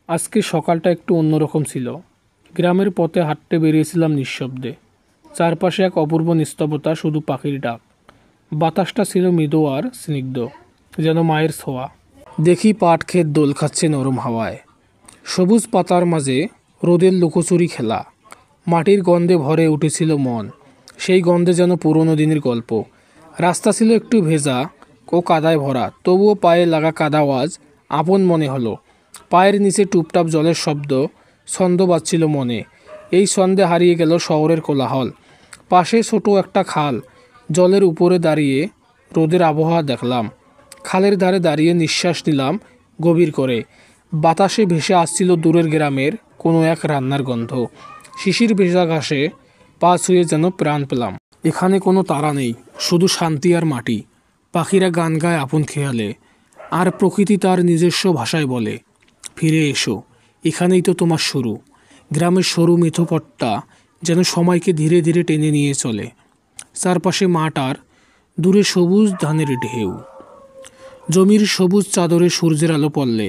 আজকে সকালটা একটু অন্যরকম ছিল। গ্রামের পথে হাঁটতে বেরিয়েছিলাম নিঃশব্দে। চারপাশে এক অপূর্ব নিস্তব্ধতা, শুধু পাখির ডাক। বাতাসটা ছিল মৃদু আর স্নিগ্ধ, যেন মায়ের ছোঁয়া। দেখি পাট ক্ষেত দোল খাচ্ছে নরম হাওয়ায়। সবুজ পাতার মাঝে রোদের লুকোচুরি খেলা। মাটির গন্ধে ভরে উঠেছিল মন, সেই গন্ধে যেন পুরনো দিনের গল্প। রাস্তা ছিল একটু ভেজা ও কাদায় ভরা, তবুও পায়ে লাগা কাদা আওয়াজ আপন মনে হলো। পায়ের নিচে টুপটাপ জলের শব্দ ছন্দ বাজছিল মনে। এই ছন্দে হারিয়ে গেল শহরের কোলাহল। পাশে ছোট একটা খাল, জলের উপরে দাঁড়িয়ে রোদের আবহাওয়া দেখলাম। খালের ধারে দাঁড়িয়ে নিঃশ্বাস নিলাম গভীর করে। বাতাসে ভেসে আসছিল দূরের গ্রামের কোনো এক রান্নার গন্ধ। শিশির ভেজা ঘাসে পা ছুঁয়ে যেন প্রাণ পেলাম। এখানে কোনো তারা নেই, শুধু শান্তি আর মাটি। পাখিরা গান গায় আপন খেয়ালে, আর প্রকৃতি তার নিজস্ব ভাষায় বলে, ফিরে এসো, এখানেই তো তোমার শুরু। গ্রামের সরু মিথপটটা যেন সময়কে ধীরে ধীরে টেনে নিয়ে চলে। চারপাশে মাঠ আর দূরে সবুজ ধানের ঢেউ। জমির সবুজ চাদরে সূর্যের আলো পড়লে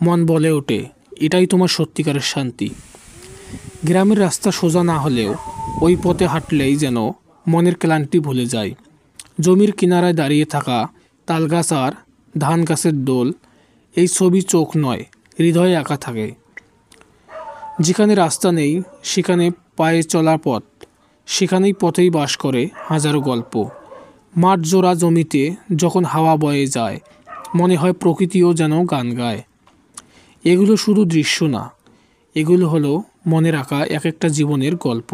মন বলে ওঠে, এটাই তোমার সত্যিকারের শান্তি। গ্রামের রাস্তা সোজা না হলেও ওই পথে হাঁটলেই যেন মনের ক্লান্তি ভুলে যায়। জমির কিনারায় দাঁড়িয়ে থাকা তালগাছ আর ধান গাছের দোল, এই ছবি চোখ নয়, হৃদয়ে আঁকা থাকে। যেখানে রাস্তা নেই সেখানে পায়ে চলার পথ, সেখানেই পথেই বাস করে হাজারো গল্প। মাঠ জোড়া জমিতে যখন হাওয়া বয়ে যায়, মনে হয় প্রকৃতিও যেন গান গায়। এগুলো শুধু দৃশ্য না, এগুলো হলো মনের আঁকা এক একটা জীবনের গল্প।